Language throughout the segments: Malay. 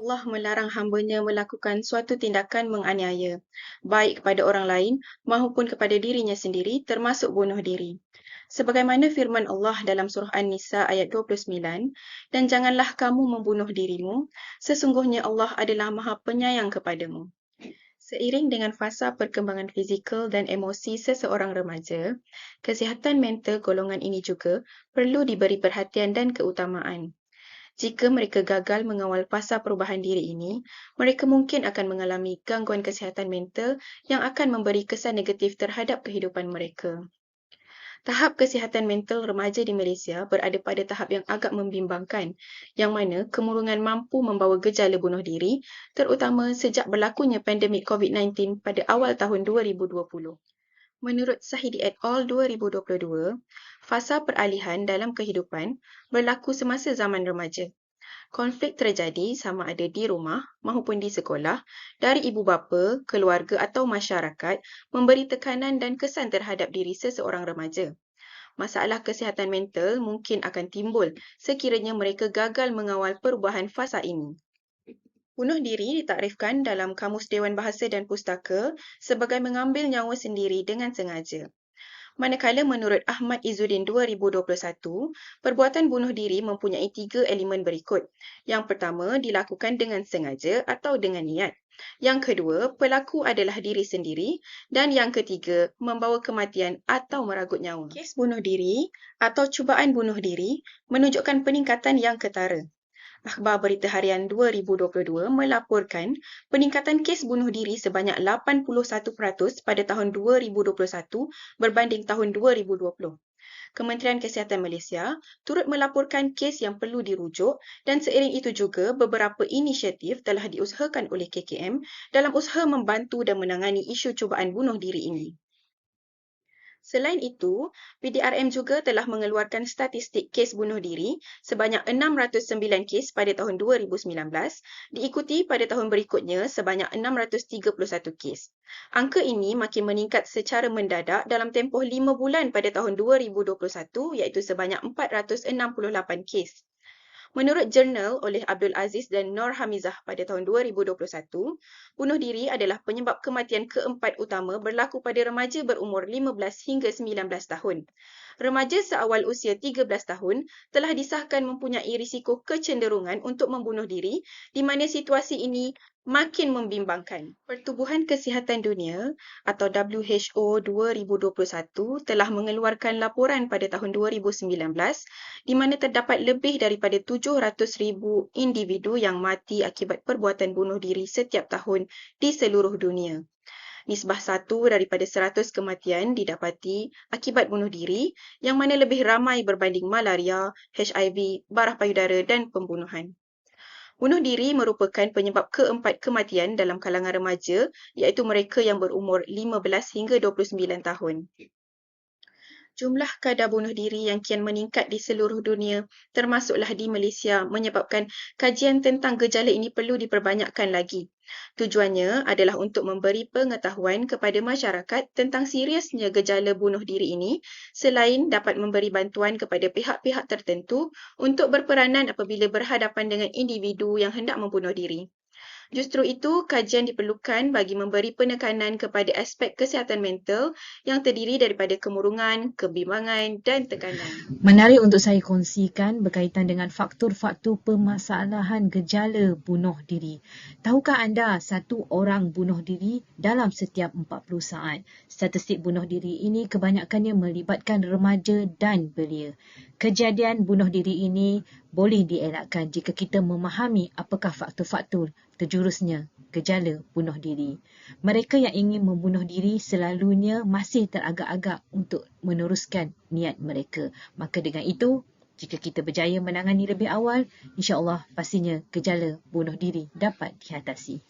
Allah melarang hamba-Nya melakukan suatu tindakan menganiaya, baik kepada orang lain maupun kepada dirinya sendiri, termasuk bunuh diri. Sebagaimana firman Allah dalam surah An-Nisa ayat 29, dan janganlah kamu membunuh dirimu, sesungguhnya Allah adalah Maha Penyayang kepadamu. Seiring dengan fasa perkembangan fizikal dan emosi seseorang remaja, kesihatan mental golongan ini juga perlu diberi perhatian dan keutamaan. Jika mereka gagal mengawal fasa perubahan diri ini, mereka mungkin akan mengalami gangguan kesihatan mental yang akan memberi kesan negatif terhadap kehidupan mereka. Tahap kesihatan mental remaja di Malaysia berada pada tahap yang agak membimbangkan, yang mana kemurungan mampu membawa gejala bunuh diri, terutama sejak berlakunya pandemik COVID-19 pada awal tahun 2020. Menurut Sahidi et al. 2022, fasa peralihan dalam kehidupan berlaku semasa zaman remaja. Konflik terjadi sama ada di rumah maupun di sekolah, dari ibu bapa, keluarga atau masyarakat memberi tekanan dan kesan terhadap diri seseorang remaja. Masalah kesihatan mental mungkin akan timbul sekiranya mereka gagal mengawal perubahan fasa ini. Bunuh diri ditaktifkan dalam Kamus Dewan Bahasa dan Pustaka sebagai mengambil nyawa sendiri dengan sengaja. Manakala menurut Ahmad Izzuddin 2021, perbuatan bunuh diri mempunyai 3 elemen berikut. Yang pertama, dilakukan dengan sengaja atau dengan niat. Yang kedua, pelaku adalah diri sendiri. Dan yang ketiga, membawa kematian atau meragut nyawa. Kes bunuh diri atau cubaan bunuh diri menunjukkan peningkatan yang ketara. Akhbar Berita Harian 2022 melaporkan peningkatan kes bunuh diri sebanyak 81% pada tahun 2021 berbanding tahun 2020. Kementerian Kesihatan Malaysia turut melaporkan kes yang perlu dirujuk dan seiring itu juga beberapa inisiatif telah diusahakan oleh KKM dalam usaha membantu dan menangani isu cubaan bunuh diri ini. Selain itu, PDRM juga telah mengeluarkan statistik kes bunuh diri sebanyak 609 kes pada tahun 2019, diikuti pada tahun berikutnya sebanyak 631 kes. Angka ini makin meningkat secara mendadak dalam tempoh 5 bulan pada tahun 2021 iaitu sebanyak 468 kes. Menurut jurnal oleh Abdul Aziz dan Nur Hamizah pada tahun 2021, bunuh diri adalah penyebab kematian keempat utama berlaku pada remaja berumur 15 hingga 19 tahun. Remaja seawal usia 13 tahun telah disahkan mempunyai risiko kecenderungan untuk membunuh diri, di mana situasi ini makin membimbangkan. Pertubuhan Kesihatan Dunia atau WHO 2021 telah mengeluarkan laporan pada tahun 2019 di mana terdapat lebih daripada 700,000 individu yang mati akibat perbuatan bunuh diri setiap tahun di seluruh dunia. Nisbah 1 daripada 100 kematian didapati akibat bunuh diri, yang mana lebih ramai berbanding malaria, HIV, barah payudara dan pembunuhan. Bunuh diri merupakan penyebab keempat kematian dalam kalangan remaja, iaitu mereka yang berumur 15 hingga 29 tahun. Jumlah kadar bunuh diri yang kian meningkat di seluruh dunia, termasuklah di Malaysia, menyebabkan kajian tentang gejala ini perlu diperbanyakkan lagi. Tujuannya adalah untuk memberi pengetahuan kepada masyarakat tentang seriusnya gejala bunuh diri ini, selain dapat memberi bantuan kepada pihak-pihak tertentu untuk berperanan apabila berhadapan dengan individu yang hendak membunuh diri. Justru itu, kajian diperlukan bagi memberi penekanan kepada aspek kesihatan mental yang terdiri daripada kemurungan, kebimbangan dan tekanan. Menarik untuk saya kongsikan berkaitan dengan faktor-faktor permasalahan gejala bunuh diri. Tahukah anda satu orang bunuh diri dalam setiap 40 saat? Statistik bunuh diri ini kebanyakannya melibatkan remaja dan belia. Kejadian bunuh diri ini boleh dielakkan jika kita memahami apakah faktor-faktor terjurusnya gejala bunuh diri. Mereka yang ingin membunuh diri selalunya masih teragak-agak untuk meneruskan niat mereka. Maka dengan itu, jika kita berjaya menangani lebih awal, insya-Allah pastinya gejala bunuh diri dapat diatasi.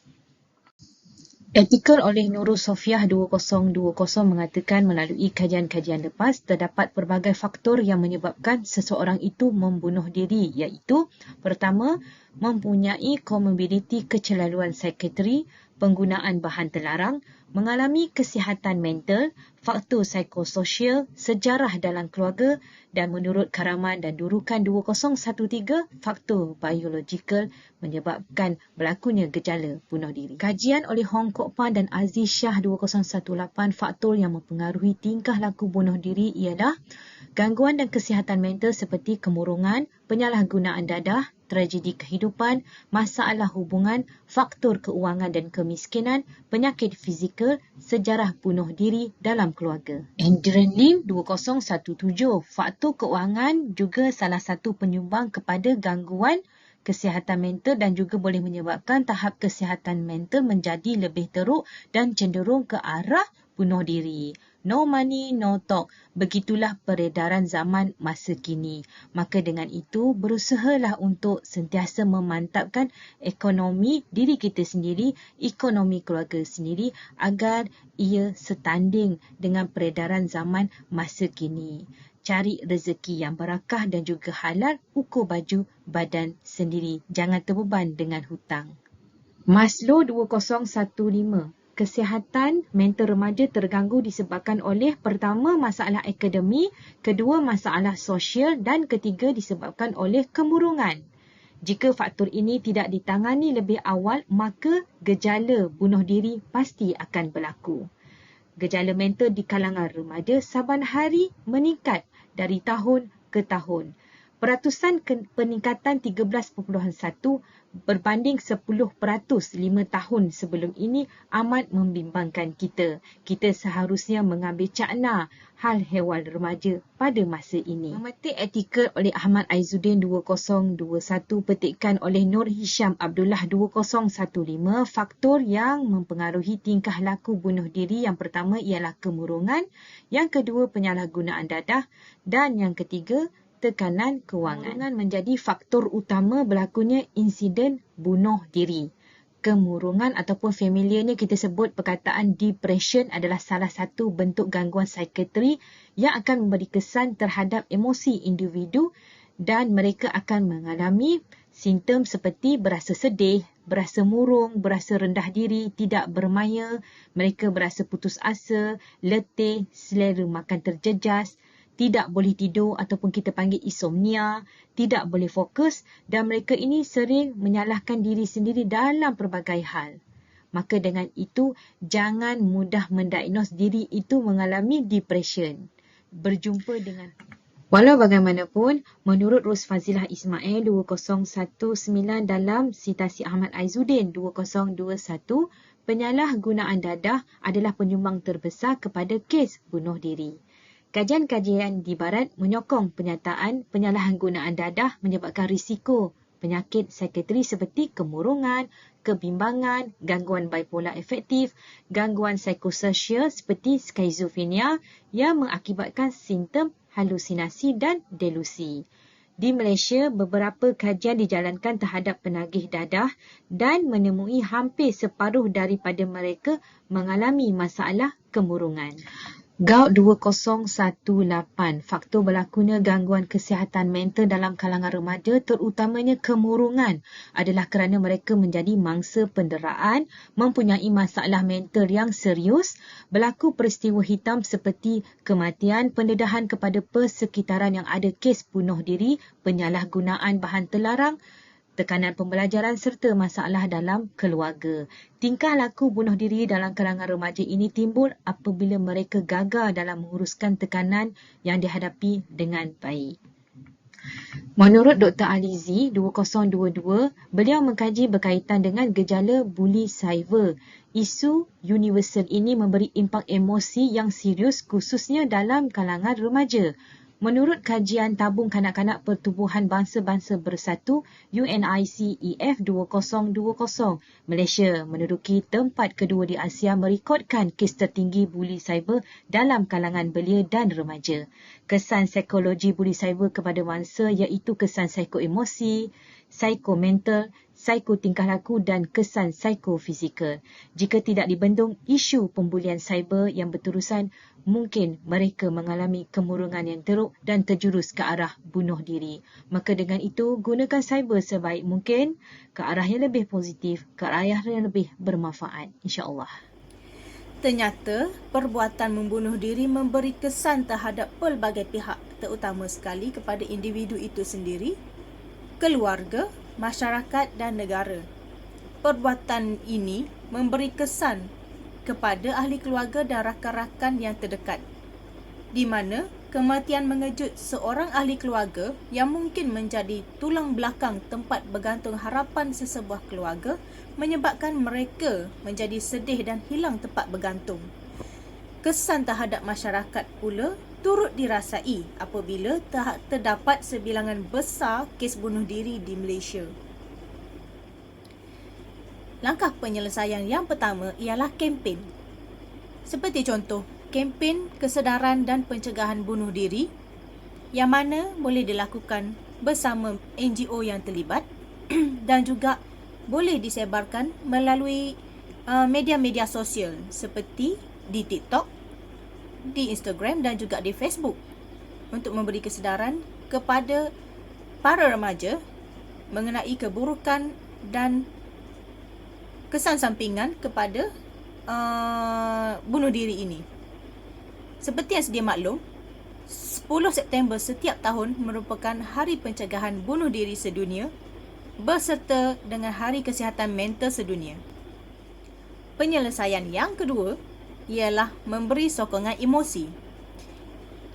Artikel oleh Nurul Sofiah 2020 mengatakan melalui kajian-kajian lepas, terdapat pelbagai faktor yang menyebabkan seseorang itu membunuh diri, iaitu pertama, mempunyai komorbiditi kecelaluan psikiatri, penggunaan bahan terlarang, mengalami kesihatan mental, faktor psikososial, sejarah dalam keluarga dan menurut Karaman dan Durukan 2013, faktor biologikal menyebabkan berlakunya gejala bunuh diri. Kajian oleh Hong Kok Pan dan Aziz Shah 2018, faktor yang mempengaruhi tingkah laku bunuh diri ialah gangguan dan kesihatan mental seperti kemurungan, penyalahgunaan dadah, tragedi kehidupan, masalah hubungan, faktor keuangan dan kemiskinan, penyakit fizikal, sejarah bunuh diri dalam keluarga. Adrian Lim 2017, faktor keuangan juga salah satu penyumbang kepada gangguan kesihatan mental dan juga boleh menyebabkan tahap kesihatan mental menjadi lebih teruk dan cenderung ke arah bunuh diri. No money, no talk. Begitulah peredaran zaman masa kini. Maka dengan itu, berusahalah untuk sentiasa memantapkan ekonomi diri kita sendiri, ekonomi keluarga sendiri agar ia setanding dengan peredaran zaman masa kini. Cari rezeki yang barakah dan juga halal, ukur baju badan sendiri. Jangan terbeban dengan hutang. Maslow 2015. Kesihatan mental remaja terganggu disebabkan oleh pertama, masalah akademi, kedua, masalah sosial dan ketiga disebabkan oleh kemurungan. Jika faktor ini tidak ditangani lebih awal, maka gejala bunuh diri pasti akan berlaku. Gejala mental di kalangan remaja saban hari meningkat dari tahun ke tahun. Peratusan peningkatan 13.1 berbanding 10% 5 tahun sebelum ini amat membimbangkan kita. Kita seharusnya mengambil cakna hal ehwal remaja pada masa ini. Memetik artikel oleh Ahmad Aizuddin 2021, petikan oleh Nur Hisham Abdullah 2015, faktor yang mempengaruhi tingkah laku bunuh diri yang pertama ialah kemurungan, yang kedua penyalahgunaan dadah dan yang ketiga tekanan kewangan. Kemurungan menjadi faktor utama berlakunya insiden bunuh diri. Kemurungan ataupun familiarnya kita sebut perkataan depression adalah salah satu bentuk gangguan psikiatri yang akan memberi kesan terhadap emosi individu dan mereka akan mengalami simptom seperti berasa sedih, berasa murung, berasa rendah diri, tidak bermaya, mereka berasa putus asa, letih, selera makan terjejas, tidak boleh tidur ataupun kita panggil insomnia, tidak boleh fokus dan mereka ini sering menyalahkan diri sendiri dalam pelbagai hal. Maka dengan itu, jangan mudah mendiagnos diri itu mengalami depression. Berjumpa dengan... Walau bagaimanapun, menurut Ros Fazilah Ismail 2019 dalam Sitasi Ahmad Aizuddin 2021, penyalahgunaan dadah adalah penyumbang terbesar kepada kes bunuh diri. Kajian-kajian di Barat menyokong penyataan penyalahgunaan dadah menyebabkan risiko penyakit psikiatri seperti kemurungan, kebimbangan, gangguan bipolar afektif, gangguan psikososial seperti skizofrenia yang mengakibatkan simptom halusinasi dan delusi. Di Malaysia, beberapa kajian dijalankan terhadap penagih dadah dan menemui hampir separuh daripada mereka mengalami masalah kemurungan. Gaut 2018, faktor berlakunya gangguan kesihatan mental dalam kalangan remaja terutamanya kemurungan adalah kerana mereka menjadi mangsa penderaan, mempunyai masalah mental yang serius, berlaku peristiwa hitam seperti kematian, pendedahan kepada persekitaran yang ada kes bunuh diri, penyalahgunaan bahan terlarang, tekanan pembelajaran serta masalah dalam keluarga. Tingkah laku bunuh diri dalam kalangan remaja ini timbul apabila mereka gagal dalam menguruskan tekanan yang dihadapi dengan baik. Menurut Dr. Alizi 2022, beliau mengkaji berkaitan dengan gejala buli cyber. Isu universal ini memberi impak emosi yang serius khususnya dalam kalangan remaja. Menurut kajian Tabung Kanak-kanak Pertubuhan Bangsa-Bangsa Bersatu UNICEF 2020, Malaysia menduduki tempat kedua di Asia merekodkan kes tertinggi buli cyber dalam kalangan belia dan remaja. Kesan psikologi buli cyber kepada mangsa iaitu kesan psikoemosi, psikomental, psikotingkah laku dan kesan psikofizikal. Jika tidak dibendung isu pembulian cyber yang berterusan, mungkin mereka mengalami kemurungan yang teruk dan terjurus ke arah bunuh diri. Maka dengan itu, gunakan cyber sebaik mungkin ke arah yang lebih positif, ke arah yang lebih bermanfaat, insya-Allah. Ternyata, perbuatan membunuh diri memberi kesan terhadap pelbagai pihak, terutama sekali kepada individu itu sendiri, keluarga, masyarakat dan negara. Perbuatan ini memberi kesan kepada ahli keluarga dan rakan-rakan yang terdekat, di mana kematian mengejut seorang ahli keluarga yang mungkin menjadi tulang belakang tempat bergantung harapan sesebuah keluarga menyebabkan mereka menjadi sedih dan hilang tempat bergantung. Kesan terhadap masyarakat pula turut dirasai apabila terdapat sebilangan besar kes bunuh diri di Malaysia. Langkah penyelesaian yang pertama ialah kempen. Seperti contoh, kempen kesedaran dan pencegahan bunuh diri yang mana boleh dilakukan bersama NGO yang terlibat dan juga boleh disebarkan melalui media-media sosial seperti di TikTok, di Instagram dan juga di Facebook untuk memberi kesedaran kepada para remaja mengenai keburukan dan kesan sampingan kepada bunuh diri ini. Seperti yang sedia maklum, 10 September setiap tahun merupakan Hari Pencegahan Bunuh Diri Sedunia berserta dengan Hari Kesihatan Mental Sedunia. Penyelesaian yang kedua ialah memberi sokongan emosi.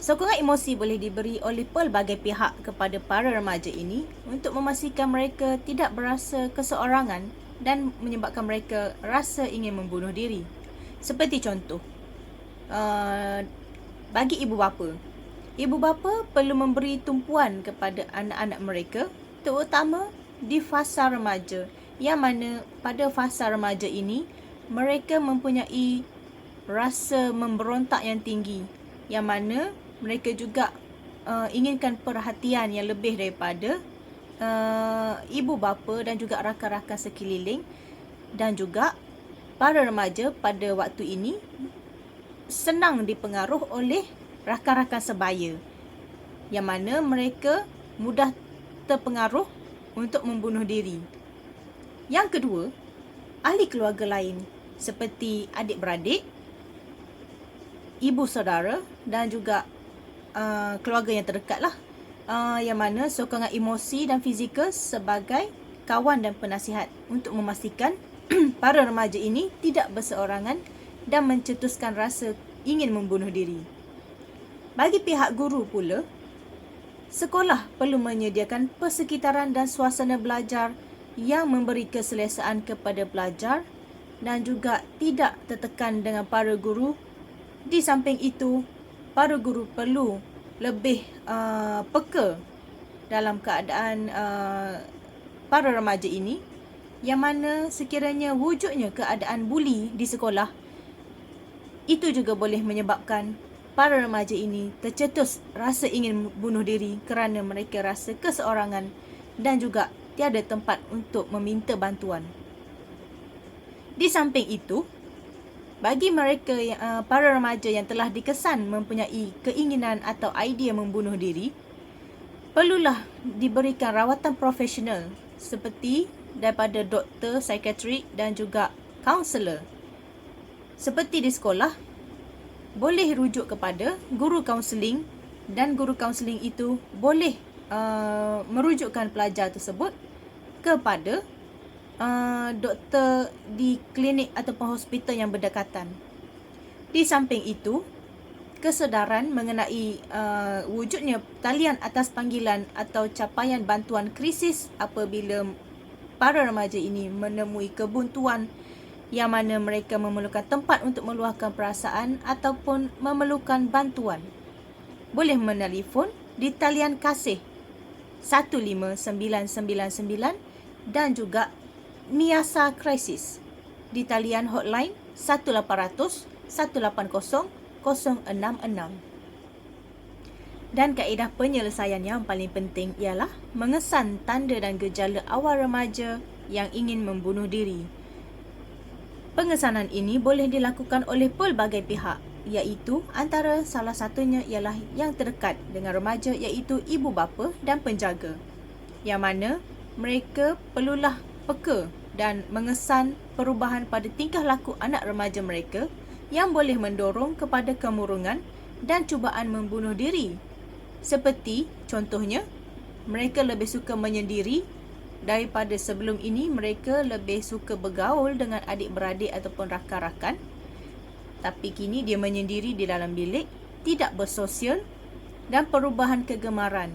Sokongan emosi boleh diberi oleh pelbagai pihak kepada para remaja ini untuk memastikan mereka tidak berasa keseorangan dan menyebabkan mereka rasa ingin membunuh diri. Seperti contoh, bagi ibu bapa. Ibu bapa perlu memberi tumpuan kepada anak-anak mereka, terutama di fasa remaja, yang mana pada fasa remaja ini mereka mempunyai rasa memberontak yang tinggi, yang mana mereka juga inginkan perhatian yang lebih daripada ibu bapa dan juga rakan-rakan sekeliling. Dan juga para remaja pada waktu ini senang dipengaruh oleh rakan-rakan sebaya, yang mana mereka mudah terpengaruh untuk membunuh diri. Yang kedua, ahli keluarga lain seperti adik-beradik, ibu saudara dan juga keluarga yang terdekat lah, yang mana sokongan emosi dan fizikal sebagai kawan dan penasihat untuk memastikan para remaja ini tidak berseorangan dan mencetuskan rasa ingin membunuh diri. Bagi pihak guru pula, sekolah perlu menyediakan persekitaran dan suasana belajar yang memberi keselesaan kepada pelajar dan juga tidak tertekan dengan para guru. Di samping itu, para guru perlu lebih peka dalam keadaan para remaja ini, yang mana sekiranya wujudnya keadaan buli di sekolah, itu juga boleh menyebabkan para remaja ini tercetus rasa ingin bunuh diri kerana mereka rasa keseorangan dan juga tiada tempat untuk meminta bantuan. Di samping itu, bagi mereka para remaja yang telah dikesan mempunyai keinginan atau idea membunuh diri, perlulah diberikan rawatan profesional seperti daripada doktor, psikiatrik dan juga kaunselor. Seperti di sekolah, boleh rujuk kepada guru kaunseling dan guru kaunseling itu boleh merujukkan pelajar tersebut kepada doktor di klinik ataupun hospital yang berdekatan. Di samping itu, kesedaran mengenai wujudnya talian atas panggilan atau capaian bantuan krisis apabila para remaja ini menemui kebuntuan yang mana mereka memerlukan tempat untuk meluahkan perasaan ataupun memerlukan bantuan, boleh menelefon di talian kasih 15999 dan juga Niasa Krisis di talian hotline 1800 180 066. Dan kaedah penyelesaian yang paling penting ialah mengesan tanda dan gejala awal remaja yang ingin membunuh diri. Pengesanan ini boleh dilakukan oleh pelbagai pihak, iaitu antara salah satunya ialah yang terdekat dengan remaja, iaitu ibu bapa dan penjaga, yang mana mereka perlulah peka dan mengesan perubahan pada tingkah laku anak remaja mereka yang boleh mendorong kepada kemurungan dan cubaan membunuh diri. Seperti contohnya, mereka lebih suka menyendiri daripada sebelum ini. Mereka lebih suka bergaul dengan adik-beradik ataupun rakan-rakan. Tapi kini dia menyendiri di dalam bilik, tidak bersosial, dan perubahan kegemaran.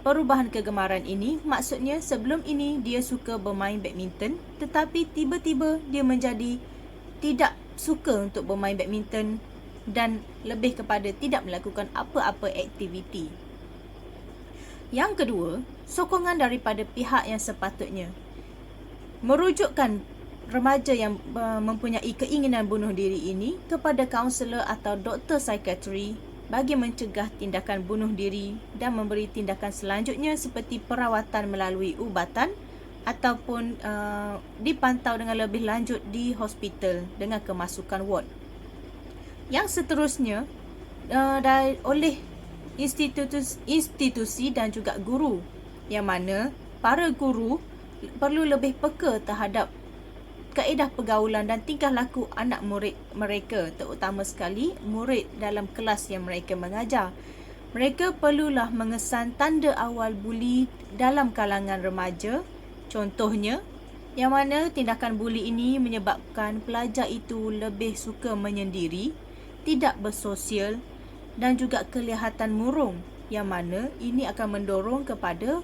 Perubahan kegemaran ini maksudnya sebelum ini dia suka bermain badminton, tetapi tiba-tiba dia menjadi tidak suka untuk bermain badminton dan lebih kepada tidak melakukan apa-apa aktiviti. Yang kedua, sokongan daripada pihak yang sepatutnya. Merujukkan remaja yang mempunyai keinginan bunuh diri ini kepada kaunselor atau doktor psikiatri bagi mencegah tindakan bunuh diri dan memberi tindakan selanjutnya seperti perawatan melalui ubatan ataupun dipantau dengan lebih lanjut di hospital dengan kemasukan ward. Yang seterusnya oleh institusi dan juga guru, yang mana para guru perlu lebih peka terhadap kaedah pergaulan dan tingkah laku anak murid mereka, terutama sekali murid dalam kelas yang mereka mengajar. Mereka perlulah mengesan tanda awal buli dalam kalangan remaja. Contohnya, yang mana tindakan buli ini menyebabkan pelajar itu lebih suka menyendiri, tidak bersosial dan juga kelihatan murung, yang mana ini akan mendorong kepada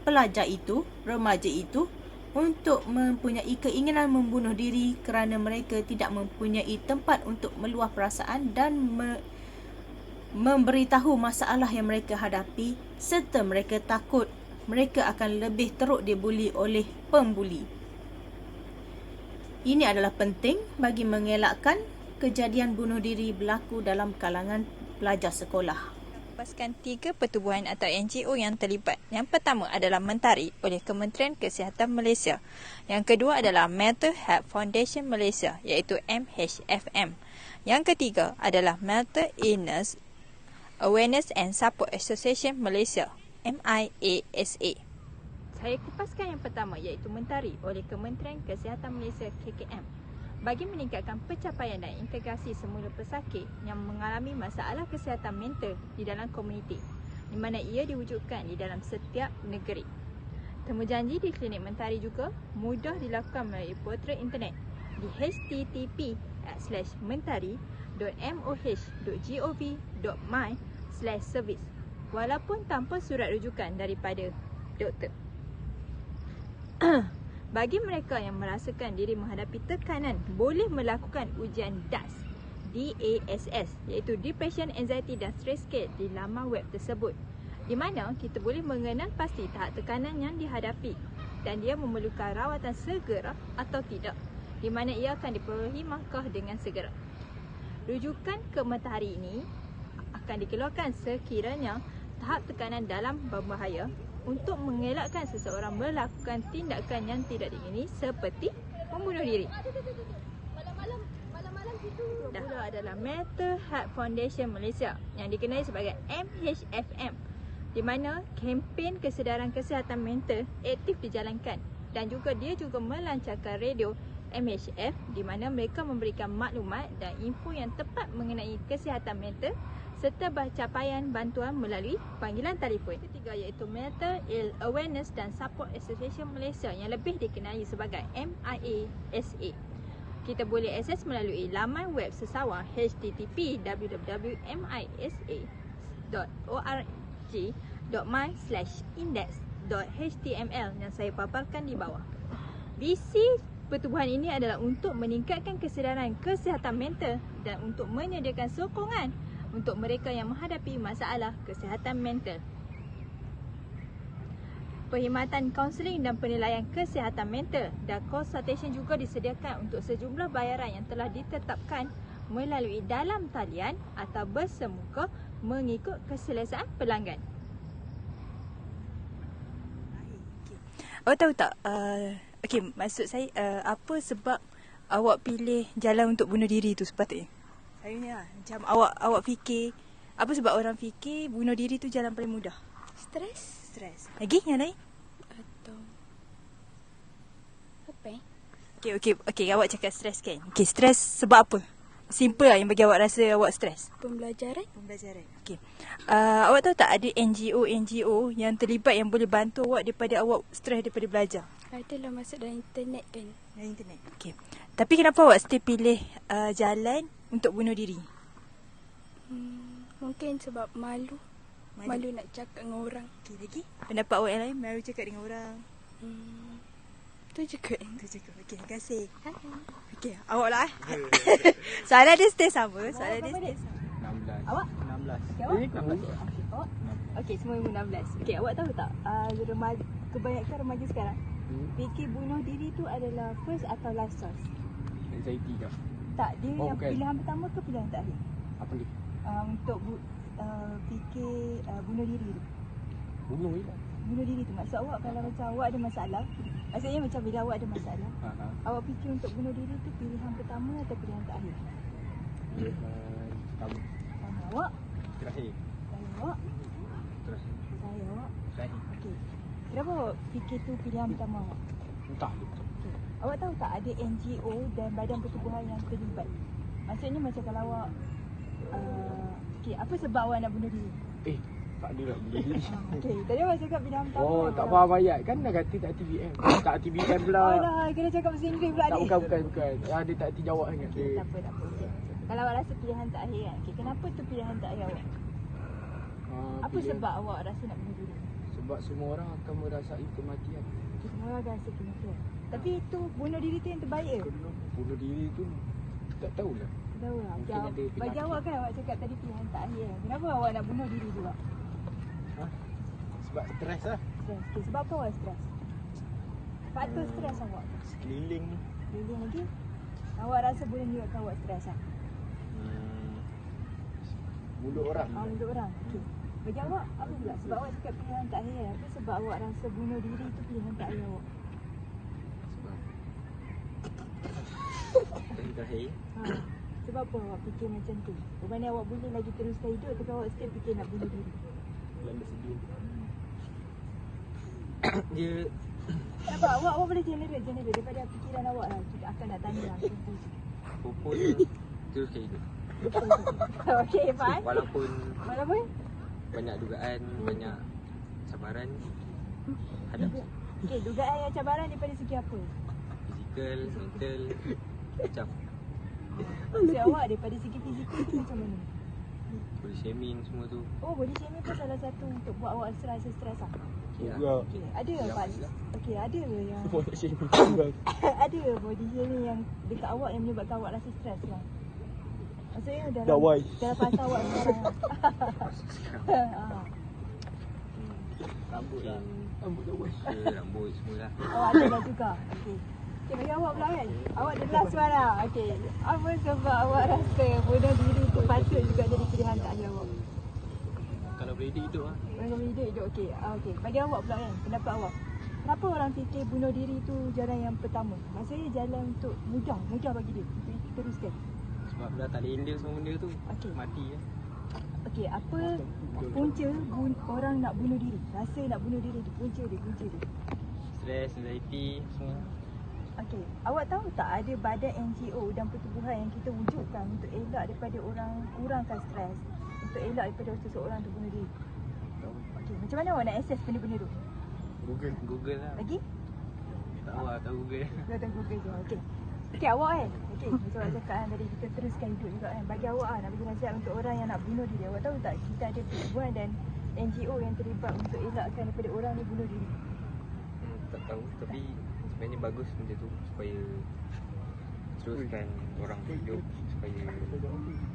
pelajar itu, remaja itu, untuk mempunyai keinginan membunuh diri kerana mereka tidak mempunyai tempat untuk meluah perasaan dan memberitahu masalah yang mereka hadapi, serta mereka takut mereka akan lebih teruk dibuli oleh pembuli. Ini adalah penting bagi mengelakkan kejadian bunuh diri berlaku dalam kalangan pelajar sekolah. Lepaskan 3 pertubuhan atau NGO yang terlibat. Yang pertama adalah Mentari oleh Kementerian Kesihatan Malaysia. Yang kedua adalah Mental Health Foundation Malaysia iaitu MHFM. Yang ketiga adalah Mental Illness Awareness and Support Association Malaysia MIASA. Saya kupaskan yang pertama iaitu Mentari oleh Kementerian Kesihatan Malaysia KKM. Bagi meningkatkan pencapaian dan integrasi semula pesakit yang mengalami masalah kesihatan mental di dalam komuniti, di mana ia diwujudkan di dalam setiap negeri. Temujanji di Klinik Mentari juga mudah dilakukan melalui portal internet di http://mentari.moh.gov.my/service walaupun tanpa surat rujukan daripada doktor. Bagi mereka yang merasakan diri menghadapi tekanan, boleh melakukan ujian DASS iaitu Depression, Anxiety dan Stress Scale di laman web tersebut, di mana kita boleh mengenal pasti tahap tekanan yang dihadapi dan dia memerlukan rawatan segera atau tidak, di mana ia akan diperolehi markah dengan segera. Rujukan ke Mentari ini akan dikeluarkan sekiranya tahap tekanan dalam berbahaya untuk mengelakkan seseorang melakukan tindakan yang tidak diingini seperti membunuh diri. Pula adalah Mental Health Foundation Malaysia yang dikenali sebagai MHFM, di mana kempen kesedaran kesihatan mental aktif dijalankan dan juga dia juga melancarkan radio MHF, di mana mereka memberikan maklumat dan info yang tepat mengenai kesihatan mental serta capaian bantuan melalui panggilan telefon. Ketiga iaitu Mental Ill Awareness dan Support Association Malaysia yang lebih dikenali sebagai MIASA. Kita boleh akses melalui laman web sesawang http://www.mis.org.my/index.html yang saya paparkan di bawah. Visi pertubuhan ini adalah untuk meningkatkan kesedaran kesihatan mental dan untuk menyediakan sokongan untuk mereka yang menghadapi masalah kesihatan mental. Perkhidmatan kaunseling dan penilaian kesihatan mental dan konsultasi juga disediakan untuk sejumlah bayaran yang telah ditetapkan melalui dalam talian atau bersemuka mengikut keselesaan pelanggan. Tahu tak? Okey, maksud saya apa sebab awak pilih jalan untuk bunuh diri tu sepatutnya? Saya macam awak fikir, apa sebab orang fikir bunuh diri tu jalan paling mudah? Stres. Lagi yang lain? Atau apa? Okey, awak cakap stres kan? Okey, stres sebab apa? simple lah yang bagi awak rasa awak stres? Pembelajaran. Pembelajaran. Okey. Awak tahu tak ada NGO yang terlibat yang boleh bantu awak daripada awak stres daripada belajar? Adalah masuk dalam internet kan. Dari internet. Okey. Tapi kenapa awak still pilih jalan untuk bunuh diri? Mungkin sebab malu. Malu nak cakap dengan orang. Okey, lagi? Pendapat awak yang lain, malu cakap dengan orang. Tu juga. Okey, terima kasih. Okey, awak lah. Soalan dia still sama. Soalan dia still sama. 16. Awak? 16. Okey, awak? 16. Awak? Okey, semua ibu 16. Okey, awak tahu tak kebanyakan remaja sekarang fikir bunuh diri tu adalah first atau last choice? Anxiety ke? Tak, dia yang bukan. pilihan pertama ke pilihan terakhir? Apa ni? Untuk fikir bunuh diri tu. Bunuh je lah. Bunuh diri tu maksud awak kalau macam awak ada masalah, maksudnya macam bila awak ada masalah, awak fikir untuk bunuh diri tu pilihan pertama atau pilihan terakhir? Pertama. Awak? Terakhir. Awak? Terakhir. Awak? Terakhir. Okey. Kenapa awak fikir tu pilihan pertama awak? Entah. Okay. Awak tahu tak ada NGO dan badan pertubuhan yang terlibat? Maksudnya macam kalau awak okey, apa sebab awak nak bunuh diri? Tak ada lah bunuh diri. Okey, tadi awak cakap pilihan pertama. Oh, tak faham ayat. Kan dah kata tak TBM. Tak TBM pula. Oh dah, kena cakap bahasa Inggeris pula Tak, ni. bukan. Dia tak hati jawab sangat. Okey, tak apa. Okay. Kalau awak rasa pilihan terakhir kan. Okey, kenapa tu pilihan terakhir awak? Apa sebab awak rasa nak bunuh diri? Sebab semua orang akan merasai kematian. Semua orang rasa kematian. Tapi itu bunuh diri tu yang terbaik ke? Bunuh diri tu tak tahulah. Tahu lah. Mungkin ada Bagi penyakit. awak kan awak cakap tadi pilihan terakhir kan. Kenapa awak nak bunuh diri juga? Sebab stres lah. Stres. Okay, sebab apa awak stres? Faktor stres awak? Sekeliling ni. Lagi lagi? Awak rasa boleh menyebabkan awak stres lah? Mulut orang. Untuk orang? Okey. Bagi awak, apa pula? Sebab awak cakap pilihan terakhir kan? Apa sebab awak rasa bunuh diri tu pilihan terakhir awak? Sebab terakhir. Sebab apa awak fikir macam tu? Bermakna awak boleh lagi teruskan hidup tapi awak still fikir nak bunuh diri? Lama sedih. Dia Nampak? Awak boleh generate daripada fikiran awak lah. Kita akan nak tanya lah. pupus teruskan hidup. Okey, fine. Walaupun Walaupun? banyak dugaan, banyak cabaran hadap. Okey, dugaan yang cabaran daripada segi apa? Fizikal, mental, macam Maksud awak daripada segi fizikal tu macam mana? body shaming semua tu. Oh, body shaming pun salah satu untuk buat awak rasa stres lah. Okay lah. Okey, ada ke Pak? Okey, ada ke yang Body shaming juga. ada ke body shaming yang dekat awak yang menyebabkan awak rasa stres lah? Maksudnya dalam fasa awak sekarang lah. Rambut lah. Rambut dah wash. Rambut semua lah. Oh, ada dah juga. Okey. Okey, bagi awak pula kan? Awak the last one lah. Okey. Apa sebab awak rasa bunuh diri tu patut juga jadi pilihan terakhir awak? Kalau boleh hidup lah. Kalau hidup hidup okey. Okey. Bagi awak pula kan, pendapat awak. Kenapa orang fikir bunuh diri tu jalan yang pertama? Maksudnya jalan untuk mudah bagi dia untuk teruskan. Sebab dah tak boleh handle semua benda tu. Okey. Mati lah. Okey, apa punca orang nak bunuh diri? Rasa nak bunuh diri tu punca dia. Stress, anxiety semua. Okey, awak tahu tak ada badan NGO dan pertubuhan yang kita wujudkan untuk elak daripada orang kurangkan stres, untuk elak daripada seseorang tu bunuh diri? Okey, macam mana awak nak access benda-benda tu? Google lah. Lagi? Tak tahu lah, tahu Google. Kau tengok Google je. Okey. Okey, awak kan? Okey, macam awak cakap kan tadi kita teruskan hidup juga kan. Bagi awak nak bagi nasihat untuk orang yang nak bunuh diri. Awak tahu tak kita ada pertubuhan dan NGO yang terlibat untuk elakkan daripada orang ni bunuh diri? Tak tahu, tapi sebenarnya bagus benda tu supaya teruskan orang hidup, supaya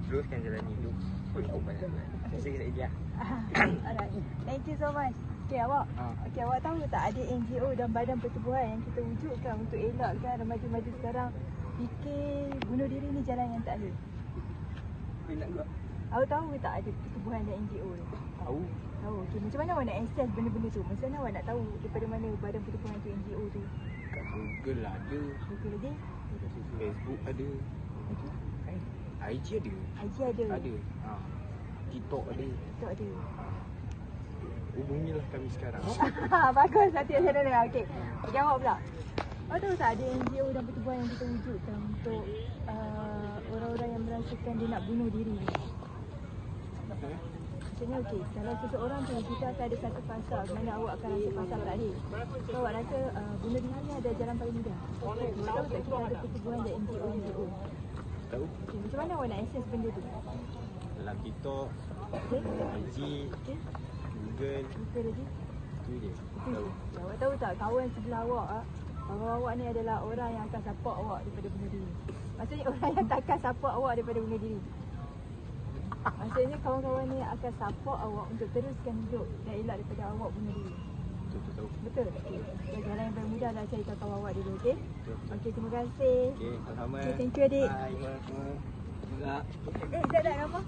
teruskan jalan hidup walaupun banyak dugaan. Saya kira dia. Alright. Thank you so much. Okey awak. Okey, awak tahu tak ada NGO dan badan pertubuhan yang kita wujudkan untuk elakkan remaja-remaja sekarang fikir bunuh diri ni jalan yang terakhir? Nak juga. Awak tahu ke tak ada pertubuhan dan NGO ni? Tahu. Tahu. Okey, macam mana awak nak access benda-benda tu? Macam mana awak nak tahu daripada mana badan pertubuhan tu NGO tu? Kat Google lah ada. Google lagi? Facebook ada. IG ada. IG ada. Ada. TikTok ada. TikTok ada. Hubungilah kami sekarang. Bagus, nanti saya dengar. Okey. Bagi awak pula. Awak tahu tak ada NGO dan pertubuhan yang kita wujudkan untuk orang-orang yang merasakan dia nak bunuh diri. Maksudnya okey, kalau seseorang tu kita akan ada satu fasa mana awak akan rasa fasa berakhir. So awak rasa bunuh diri ni ada jalan paling mudah. Tahu tak kita ada pertubuhan dan NGO. Tahu? Okay, macam mana awak nak access benda tu? Dalam TikTok, Okay? IG, Okay? Google, Apa lagi? tu je. Tahu. Awak tahu tak kawan sebelah awak kawan awak ni adalah orang yang akan support awak daripada bunuh diri. Maksudnya orang yang takkan support awak daripada bunuh diri. Maksudnya kawan-kawan ni akan support awak untuk teruskan hidup dan elak daripada awak bunuh diri. Betul tahu. Betul? Okay. So, jalan yang paling mudah adalah cari tahu kawan awak dulu, okey? Okey, terima kasih. Okey, sama-sama. Okay, thank you adik. Bye. Juga. Sekejap tak, apa?